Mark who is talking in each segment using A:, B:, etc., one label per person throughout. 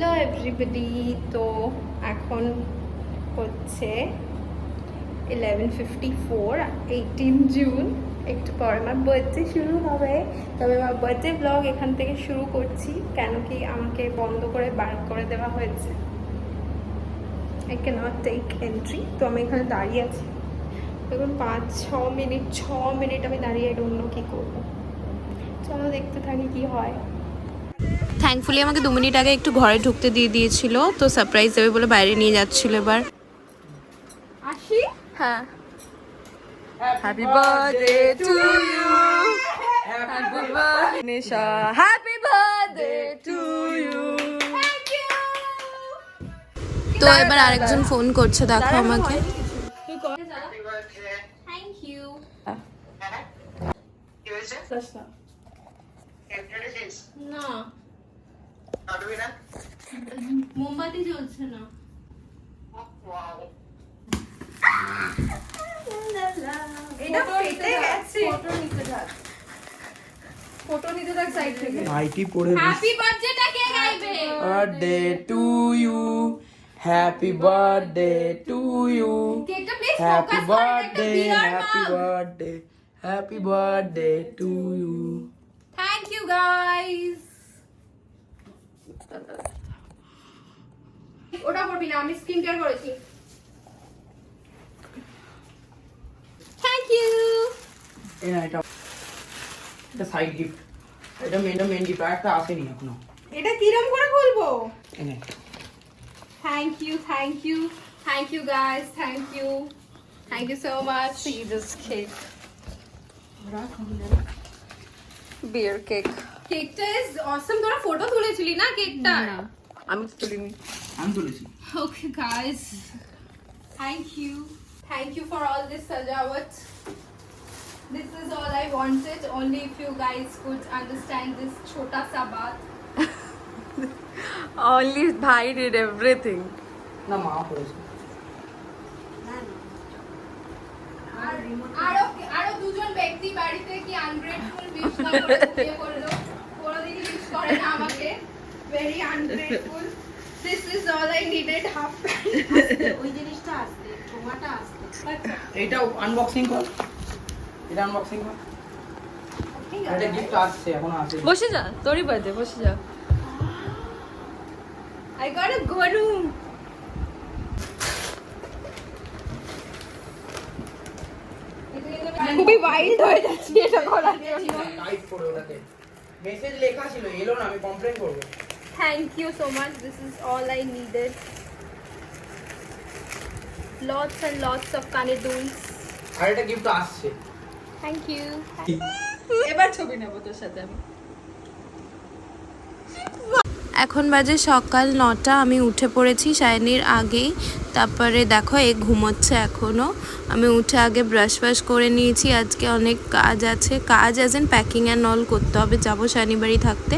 A: Hello everybody, তো এখন হচ্ছে 11:54, 18 জুন। একটু পরে আমার বার্থডে শুরু হবে। তবে আমার বার্থডে ব্লগ এখান থেকে শুরু করছি, কেন কি আমাকে বন্ধ করে বার করে দেওয়া হয়েছে। I can not take entry. তো আমি এখানে দাঁড়িয়ে আছি দেখুন 6 মিনিট আমি দাঁড়িয়ে অন্য কী করবো। চলো দেখতে থাকি কি হয়। থ্যাঙ্কফুলি আমাকে 2 মিনিট আগে একটু ঘরে ঢুকতে দিয়ে দিয়েছিল, তো সারপ্রাইজ দেবে বলে বাইরে নিয়ে যাচ্ছিল। এবার আসি। হ্যাঁ, happy birthday to you, happy birthday Nisha, happy birthday to you. তো এবার আরেকজন ফোন করছে, দেখো আমাকে। Thank you. না, মোমবাতি জ্বলছে না। এটা ফেটে গেছে। ফটো নিতে থাক সাইড থেকে।
B: আইটি পড়ে
A: হ্যাপি বার্থডেটা কে গাইবে?
B: Birthday to you, happy birthday to you,
A: কেকটা প্লিজ
B: হ্যাপি
A: ফোকাস করে একটা
B: বার্থডে,
A: বিয়ার
B: হ্যাপি
A: মাগ।
B: Birthday, happy birthday to you.
A: Thank you guys. ওটা করবি না, আমি স্কিন কেয়ার করেছি। Thank you.
B: এই না, এটা সাইড গিফট। এটা মেন গিফট, আর একটা আসেনি এখনো।
A: এটা কিরম করে খুলবো?
B: এই নে।
A: Thank you, thank you, thank you guys, thank you so much. See this cake, beer cake. Cake is awesome. তোরা ফটো তুলেছিলি না কেকটা?
B: আমি তো তুলিনি, আমি তুলেছি।
A: Okay guys, thank you for all this sajawat. This is all I wanted. Only if you guys could understand this chota sa baat.
C: Only Bhai did everything.
B: না, মা করেছে।
A: আরো দুজন ব্যক্তি বাড়িতে কি আনগ্রেটফুল উইশ না করে বিয়ে করলো, কোনোদিনই উইশ করে না আমাকে। Very ungrateful. This is all I needed. Half
D: ওই জিনিসটা আসবে, ছোমাটা আসবে।
A: আচ্ছা,
B: এইটা আনবক্সিং কর, এটা আনবক্সিং কর।
A: ঠিক
B: এটা
A: আছে।
B: গিফট আসছে, এখনো আসে।
C: বসে যা, তোরই বার্থডে, বসে যা।
A: I got a গরু। খুবই ওয়াইল্ড হয়ে যাচ্ছে এটা করার জন্য।
B: টাইপ করে ওটাতে মেসেজ লেখা ছিল, এলো না, আমি কমপ্লেইন করব।
A: Thank you so much. This is all I needed. Lots and lots of kaneduls.
B: আর এটা গিফট আসছে।
A: Thank you.
C: এবার ছবি নেব তোর সাথে আমি।
A: এখন বাজে সকাল 9টা। আমি উঠে পড়েছি সায়নীর আগেই। তারপরে দেখো এ ঘুমোচ্ছে এখনও। আমি উঠে আগে ব্রাশ ফ্রাশ করে নিয়েছি। আজকে অনেক কাজ আছে, কাজ as an packing and all করতে হবে, যাবো সায়নী বাড়ি থাকতে।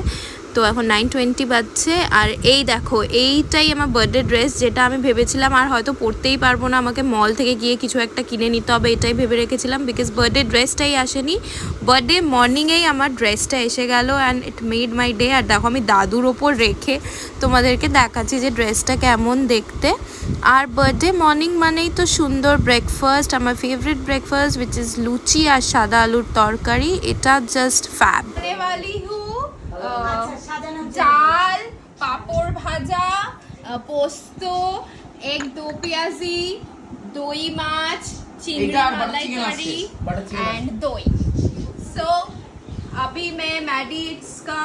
A: তো এখন 9:20 বাজছে। আর এই দেখো, এইটাই আমার বার্থডে ড্রেস, যেটা আমি ভেবেছিলাম আর হয়তো পরতেই পারবো না, আমাকে মল থেকে গিয়ে কিছু একটা কিনে নিতে হবে, এটাই ভেবে রেখেছিলাম। বিকজ বার্থডে ড্রেসটাই আসেনি, বার্থডে মর্নিংয়েই আমার ড্রেসটা এসে গেল and it made my day. আর দেখো আমি দাদুর ওপর রেখে তোমাদেরকে দেখাচ্ছি যে ড্রেসটা কেমন দেখতে। আর বার্থডে মর্নিং মানেই তো সুন্দর ব্রেকফাস্ট, আমার ফেভারিট ব্রেকফাস্ট উইচ ইজ লুচি আর সাদা আলুর তরকারি। এটা জাস্ট ফ্যাব। চাল, পাপড় ভাজা, পোস্ত, এগ দো পেঁয়াজি, দই মাছ, चिंगड़ी मालाइकारी एंड दही। सो अभी मैं मैडी इट्स का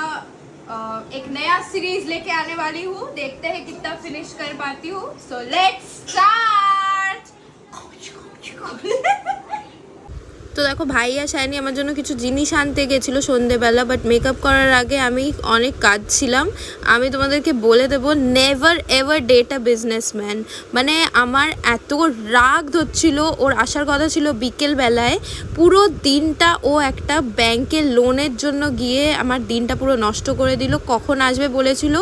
A: एक नया सीरीज लेके आने वाली हूँ, देखते हैं कितना फिनिश कर पाती हूँ। So let's start. তো দেখো ভাই আর সায়নী আমার জন্য কিছু জিনিস আনতে গেছিলো সন্ধেবেলা, বাট মেকআপ করার আগে আমি অনেক কাজ ছিলাম। আমি তোমাদেরকে বলে দেবো, never ever date a businessman. মানে আমার এত রাগ ধরছিল, ওর আসার কথা ছিল বিকেলবেলায়, পুরো দিনটা ও একটা ব্যাংকের লোনের জন্য গিয়ে আমার দিনটা পুরো নষ্ট করে দিল। কখন আসবে বলেছিল,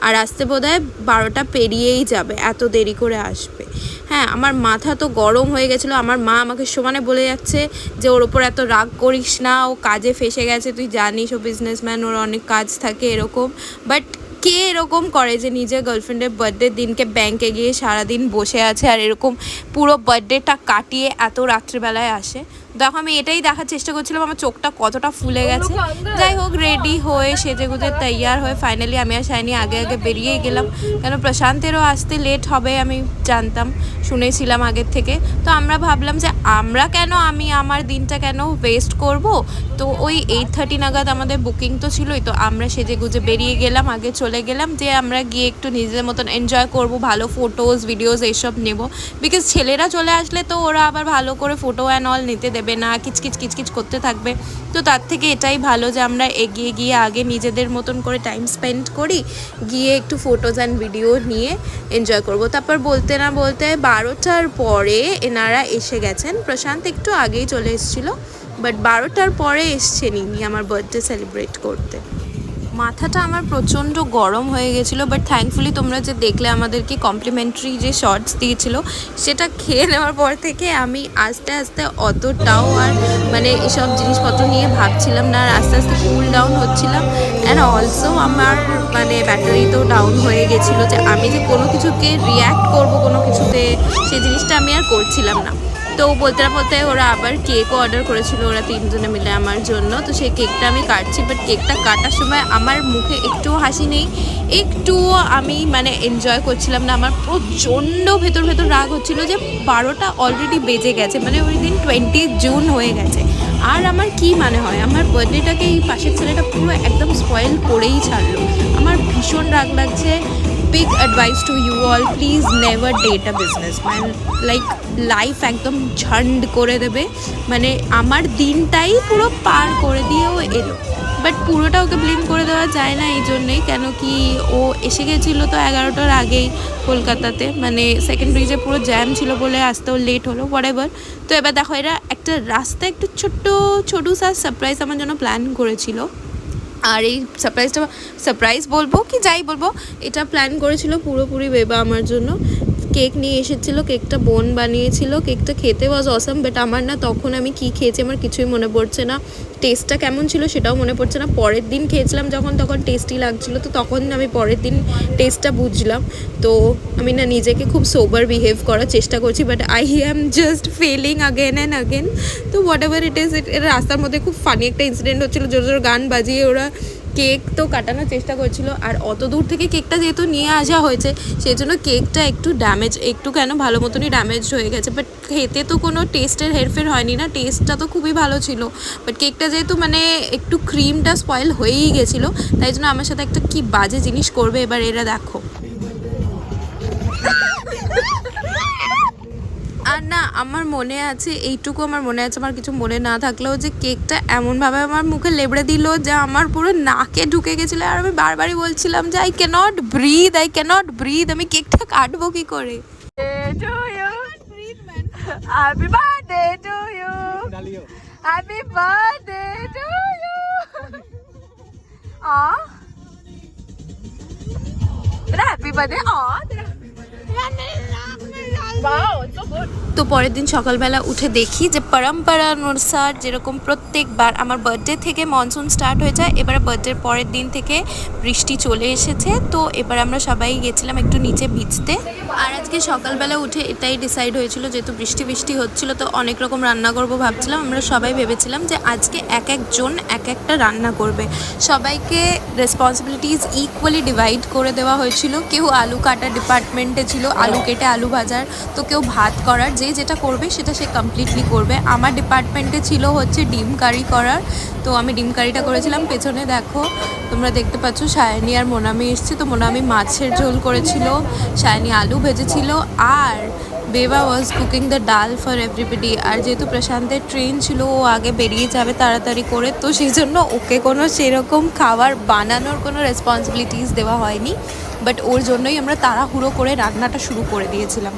A: আর আসতে বোধহয় 12টা পেরিয়েই যাবে, এত দেরি করে আসবে। হ্যাঁ, আমার মাথা তো গরম হয়ে গেছিলো। আমার মা আমাকে সমানে বলে যাচ্ছে যে ওর ওপর এত রাগ করিস না, ও কাজে ফেসে গেছে, তুই জানিস ও বিজনেসম্যান, ওর অনেক কাজ থাকে এরকম। বাট কে এরকম করে যে নিজের গার্লফ্রেন্ডের বার্থডের দিনকে ব্যাংকে গিয়ে সারাদিন বসে আছে আর এরকম পুরো বার্থডেটা কাটিয়ে এত রাত্রিবেলায় আসে। দেখো আমি এটাই দেখার চেষ্টা করছিলাম আমার চোখটা কতটা ফুলে গেছে। যাই হোক, রেডি হয়ে সেজেগুজে তৈয়ার হয়ে ফাইনালি আমি আর শাইনি আগে আগে বেরিয়ে গেলাম, কেন প্রশান্তেরও আসতে লেট হবে আমি জানতাম, শুনেছিলাম আগের থেকে। তো আমরা ভাবলাম যে আমরা কেন, আমি আমার দিনটা কেন ওয়েস্ট করব। তো ওই 8:30 নাগাদ আমাদের বুকিং তো ছিলই, তো আমরা সেজেগুজে বেরিয়ে গেলাম, আগে চলে গেলাম যে আমরা গিয়ে একটু নিজেদের মতন এনজয় করব, ভালো ফটোজ ভিডিওস এইসব নেব। বিকজ ছেলেরা চলে আসলে তো ওরা আবার ভালো করে ফটো অ্যান্ড অল নিতে দেবে না, কিচকিচ কিচকিচ করতে থাকবে। তো তার থেকে এটাই ভালো যে আমরা এগিয়ে গিয়ে আগে নিজেদের মতন করে টাইম স্পেন্ড করি, গিয়ে একটু ফটোজ অ্যান্ড ভিডিও নিয়ে এনজয় করব। তারপর বলতে না বলতে 12টার পরে এনারা এসে গেছেন। প্রশান্ত একটু আগেই চলে এসেছিলো, বাট 12টার পরে এসছে নিনি আমার বার্থডে সেলিব্রেট করতে। মাথাটা আমার প্রচণ্ড গরম হয়ে গেছিলো, বাট থ্যাঙ্কফুলি তোমরা যে দেখলে আমাদেরকে কমপ্লিমেন্টারি যে শর্টস দিয়েছিল সেটা খেয়ে নেওয়ার পর থেকে আমি আস্তে আস্তে অতটাও আর মানে এসব জিনিসপত্র নিয়ে ভাবছিলাম না, আর আস্তে আস্তে কুল ডাউন হচ্ছিলাম। অ্যান্ড অলসো আমার মানে ব্যাটারি তো ডাউন হয়ে গেছিলো, যে আমি যে কোনো কিছুকে রিয়্যাক্ট করবো কোনো কিছুতে সেই জিনিসটা আমি আর করছিলাম না। তো বলতে না বলতে ওরা আবার কেকও অর্ডার করেছিল, ওরা 3 জনে মিলে আমার জন্য। তো সেই কেকটা আমি কাটছি, বাট কেকটা কাটার সময় আমার মুখে একটুও হাসি নেই, একটুও আমি মানে এনজয় করছিলাম না। আমার প্রচণ্ড ভেতর ভেতর রাগ হচ্ছিল যে 12টা অলরেডি বেজে গেছে, মানে ওই দিন 20 জুন হয়ে গেছে। আর আমার কি মানে হয়, আমার বার্থডেটাকে এই পাশের ছেলেটা পুরো একদম স্পয়েল করেই ছাড়লো। আমার ভীষণ রাগ লাগছে। Big advice to you all, please never date a businessman. Like life একদম ঝন্ড করে দেবে, মানে আমার দিনটাই পুরো পার করে দিয়েও এলো। বাট পুরোটা ওকে ব্লেম করে দেওয়া যায় না এই জন্যেই, কেন কি ও এসে গেছিলো তো 11টার আগেই কলকাতাতে, মানে সেকেন্ড ব্রিজে পুরো জ্যাম ছিল বলে আসতেও লেট হলো, হোয়াটএভার। তো এবার দেখো এরা একটা রাস্তায় একটু ছোটো সারপ্রাইজ আমার জন্য প্ল্যান করেছিল। আর এই সারপ্রাইজ বলবো কি যাই বলবো, এটা প্ল্যান করেছিল পুরোপুরি বেবা আমার জন্য। কেক নিয়ে এসেছিলো, কেকটা বোন বানিয়েছিল, কেকটা খেতে ওয়াজ অসাম। বাট আমার না তখন আমি কি খেয়েছি আমার কিছুই মনে পড়ছে না, টেস্টটা কেমন ছিল সেটাও মনে পড়ছে না। পরের দিন খেয়েছিলাম যখন, তখন টেস্টি লাগছিলো, তো তখন আমি পরের দিন টেস্টটা বুঝলাম। তো আমি না নিজেকে খুব সোবার বিহেভ করার চেষ্টা করছি, but I am just felling again and again. তো হোয়াট এভার ইট ইজ, এর রাস্তার মধ্যে খুব ফানি একটা ইনসিডেন্ট হচ্ছিলো, জোর জোর গান বাজিয়ে ওরা কেক তো কাটানোর চেষ্টা করছিল। আর অত দূর থেকে কেকটা যেহেতু নিয়ে আসা হয়েছে সেই জন্য কেকটা একটু কেন ভালো মতনই ড্যামেজ হয়ে গেছে। বাট খেতে তো কোনো টেস্টের হেরফের হয়নি না, টেস্টটা তো খুবই ভালো ছিল। বাট কেকটা যেহেতু মানে একটু ক্রিমটা স্পয়েল হয়েই গেছিলো, তাই জন্য আমার সাথে একটা কি বাজে জিনিস করবে এবার এরা দেখো। আর না আমার মনে আছে, এইটুকু আমার মনে আছে, আমার কিছু মনে না থাকলেও, যে কেকটা এমনভাবে আমার মুখে লেবড়ে দিল যে আমার পুরো নাকে ঢুকে গেছিলো। আর আমি বারবারই বলছিলাম যে আই ক্যানট ব্রিথ, আমি কেকটা কাটবো কি করে। Happy birthday to you, happy birthday to you. Happy birthday. তো পরের দিন সকালবেলা উঠে দেখি যে পরম্পরা অনুসার যেরকম প্রত্যেকবার আমার বার্থডে থেকে মনসুন স্টার্ট হয়ে যায়, এবার বার্থডের পরের দিন থেকে বৃষ্টি চলে এসেছে। তো এবার আমরা সবাই গেছিলাম একটু নিচে ভিজতে। আর আজকে সকালবেলা উঠে এটাই ডিসাইড হয়েছিল, যেহেতু বৃষ্টি হচ্ছিল তো অনেক রকম রান্না করবো ভাবছিলাম। আমরা সবাই ভেবেছিলাম যে আজকে এক একজন এক একটা রান্না করবে, সবাইকে রেসপন্সিবিলিটিস ইকুয়ালি ডিভাইড করে দেওয়া হয়েছিল। কেউ আলু কাটার ডিপার্টমেন্টে ছিল, আলু কেটে আলু ভাজার, তো কেউ ভাত করার, যে যেটা করবে সেটা সে কমপ্লিটলি করবে। আমার ডিপার্টমেন্টে ছিল হচ্ছে ডিম কারি করার, তো আমি ডিম কারিটা করেছিলাম। পেছনে দেখো তোমরা দেখতে পাচ্ছ সায়নী আর মোনামি এসছে, তো মোনামি মাছের ঝোল করেছিল, সায়নী আলু ভেজেছিল, আর বেবা ওয়াজ কুকিং দ্য ডাল ফর এভরিবডি। আর যেহেতু প্রশান্তের ট্রেন ছিল, ও আগে বেরিয়ে যাবে তাড়াতাড়ি করে, তো সেই জন্য ওকে কোনো সেরকম খাবার বানানোর কোনো রেসপন্সিবিলিটিস দেওয়া হয়নি। বাট ওর জন্যই আমরা তাড়াহুড়ো করে রান্নাটা শুরু করে দিয়েছিলাম।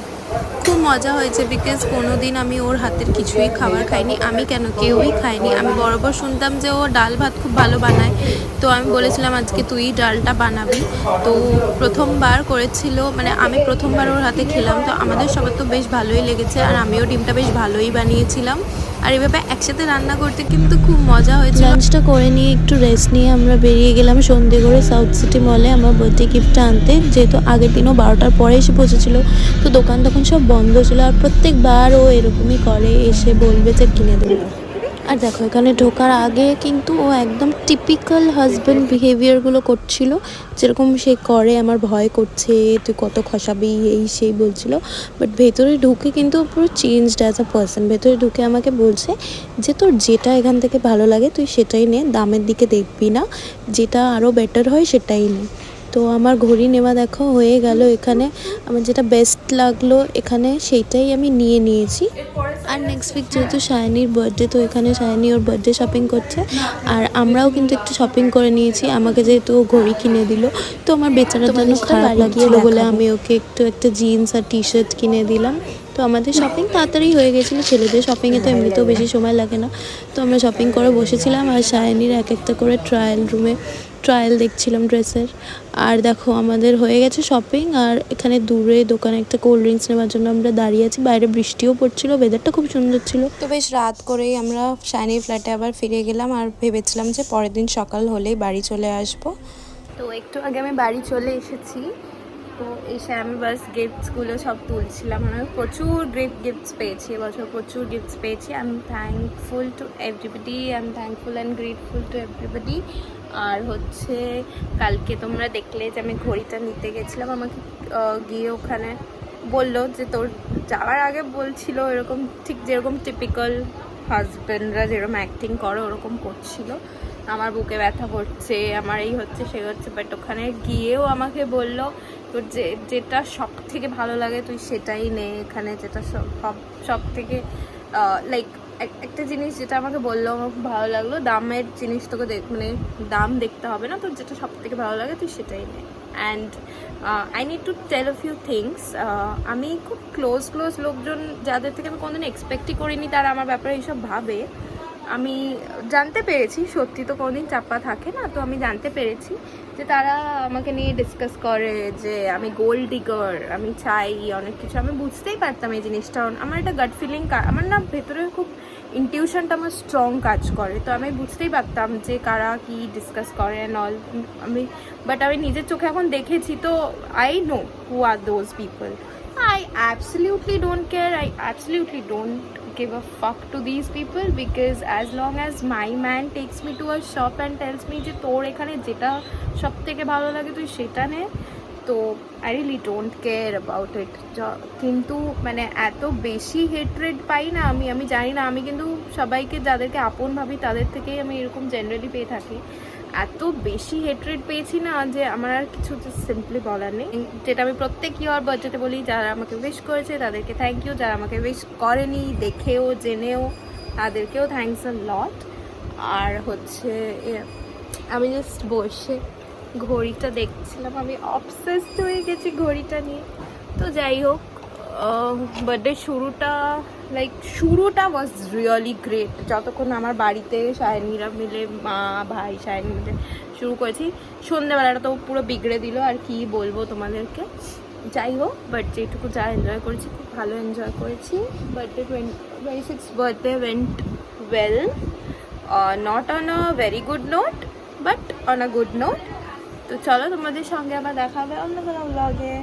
A: খুব মজা হয়েছে, বিকজ কোনো দিন আমি ওর হাতের কিছুই খাবার খাইনি, আমি কেন কেউই খাইনি। আমি বরাবর শুনতাম যে ও ডাল ভাত খুব ভালো বানায়, তো আমি বলেছিলাম আজকে তুই ডালটা বানাবি। তো প্রথমবার করেছিল, মানে আমি প্রথমবার ওর হাতে খেলাম, তো আমাদের সবার তো বেশ ভালোই লেগেছে। আর আমিও ডিমটা বেশ ভালোই বানিয়েছিলাম। আর এভাবে একসাথে রান্না করতে কিন্তু খুব মজা হয়েছে। লাঞ্চটা করে নিয়ে একটু রেস্ট নিয়ে আমরা বেরিয়ে গেলাম সন্ধে করে সাউথ সিটি মলে আমার বার্থডে গিফটটা আনতে, যেহেতু আগের দিনও 12টার পরে এসে পৌঁছেছিল, তো দোকান তখন সব বন্ধ ছিল। আর প্রত্যেকবার ও এরকমই করে, এসে বলবে যে কিনে দেবে। আর দেখো এখানে ঢোকার আগে কিন্তু ও একদম টিপিক্যাল হাজব্যান্ড বিহেভিয়ারগুলো করছিল, যেরকম সে করে আমার ভয় করছে, তুই কত খসাবি এই সেই বলছিল। বাট ভেতরে ঢুকে কিন্তু পুরো চেঞ্জড অ্যাজ আ পার্সন। ভেতরে ঢুকে আমাকে বলছে যে তোর যেটা এখান থেকে ভালো লাগে তুই সেটাই নে, দামের দিকে দেখবি না, যেটা আরও বেটার হয় সেটাই নে। তো আমার ঘড়ি নেওয়া দেখো হয়ে গেল এখানে। আমার যেটা বেস্ট লাগলো এখানে সেইটাই আমি নিয়ে নিয়েছি। আর নেক্সট উইক যেহেতু সায়নীর বার্থডে, তো এখানে সায়নী ওর বার্থডে শপিং করছে, আর আমরাও কিন্তু একটু শপিং করে নিয়েছি। আমাকে যেহেতু ও ঘড়ি কিনে দিল, তো আমার বেচারার জন্য খারাপ লাগছিল বলে আমি ওকে একটা জিন্স আর টি শার্ট কিনে দিলাম। তো আমাদের শপিং তাড়াতাড়ি হয়ে গেছিলো, ছেলেদের শপিংয়ে তো এমনিতেও বেশি সময় লাগে না। তো আমরা শপিং করে বসেছিলাম, আর সায়নীর এক একটা করে ট্রায়াল দেখছিলাম ড্রেসের। আর দেখো আমাদের হয়ে গেছে শপিং, আর এখানে দূরে দোকানে একটা কোল্ড ড্রিঙ্কস নেওয়ার জন্য আমরা দাঁড়িয়ে আছি। বাইরে বৃষ্টিও পড়ছিল, ওয়েদারটা খুব সুন্দর ছিল। তো বেশ রাত করেই আমরা সায়নীর ফ্ল্যাটে আবার ফিরে গেলাম, আর ভেবেছিলাম যে পরের দিন সকাল হলেই বাড়ি চলে আসবো। তো একটু আগে আমি বাড়ি চলে এসেছি। তো এসে আমি বাস গিফটসগুলো সব তুলছিলাম। আমি প্রচুর গিফটস পেয়েছি এবছর, প্রচুর গিফটস পেয়েছি। I am thankful to everybody, I am thankful and grateful to everybody. আর হচ্ছে কালকে তোমরা দেখলে যে আমি ঘড়িটা নিতে গেছিলাম, আমাকে গিয়ে ওখানে বললো যে তোর যাওয়ার আগে বলছিল এরকম, ঠিক যেরকম টিপিক্যাল হাজব্যান্ডরা যেরকম অ্যাক্টিং করে ওরকম করছিল, আমার বুকে ব্যথা করছে, আমার এই হচ্ছে সে হচ্ছে। বাট ওখানে গিয়েও আমাকে বললো তোর যেটা সব থেকে ভালো লাগে তুই সেটাই নে, এখানে যেটা সব থেকে লাইক একটা জিনিস যেটা আমাকে বললো আমার খুব ভালো লাগলো, দামের জিনিস তোকে মানে দাম দেখতে হবে না, তোর যেটা সব থেকে ভালো লাগে তুই সেটাই নে। And I need to tell a few things. আমি খুব ক্লোজ লোকজন যাদের থেকে আমি কোনোদিন এক্সপেক্টই করিনি তারা আমার ব্যাপারে এইসব ভাবে, আমি জানতে পেরেছি। সত্যি তো কোনোদিন চাপা থাকে না, তো আমি জানতে পেরেছি যে তারা আমাকে নিয়ে ডিসকাস করে যে আমি গোল্ড ডিগার, আমি চাই অনেক কিছু। আমি বুঝতেই পারতাম এই জিনিসটা, আমার একটা গাট ফিলিং, আমার না ভেতরে খুব ইনটিউশনটা আমার স্ট্রং কাজ করে, তো আমি বুঝতেই পারতাম যে কারা কি ডিসকাস করে অ্যান্ড অল। বাট আমি নিজের চোখে এখন দেখেছি, তো I know who are those people. I absolutely don't care. I absolutely don't give a fuck to these people, because as long as my man takes me to a shop and tells me যে তোর এখানে যেটা সব থেকে ভালো লাগে তুই সেটা নে, তো I really don't care about it. কিন্তু মানে এত বেশি হেট্রেড পাই না আমি জানি না, আমি কিন্তু সবাইকে যাদেরকে আপন ভাবি তাদের থেকেই আমি এরকম জেনারেলি পেয়ে থাকি। এত বেশি হেট্রেড পেয়েছি না যে আমার আর কিছু সিম্পলি বলার নেই। যেটা আমি প্রত্যেক ইয়ার বার্থডেতে বলি, যারা আমাকে উইশ করেছে তাদেরকে থ্যাংক ইউ, যারা আমাকে উইশ করেনি দেখেও জেনেও তাদেরকেও থ্যাংকস আ লট। আর হচ্ছে আমি জাস্ট বসে ঘড়িটা দেখছিলাম, আমি অবসেসড হয়ে গেছি ঘড়িটা নিয়ে। তো যাই হোক, বার্থডে শুরুটা ওয়াজ রিয়েলি গ্রেট। যতক্ষণ আমার বাড়িতে সায়নীরা মিলে, মা ভাই সায়নী মিলে শুরু করেছি, সন্ধ্যেবেলাটা তো পুরো বিগড়ে দিল, আর কি বলবো তোমাদেরকে। যাই হোক, বাট যেটুকু যা এনজয় করেছি খুব ভালো এনজয় করেছি। Birthday 26th birthday went well, not on a very good note but on a good note. তো চলো তোমাদের সঙ্গে আবার দেখা হবে অন্য কোনো ব্লগে।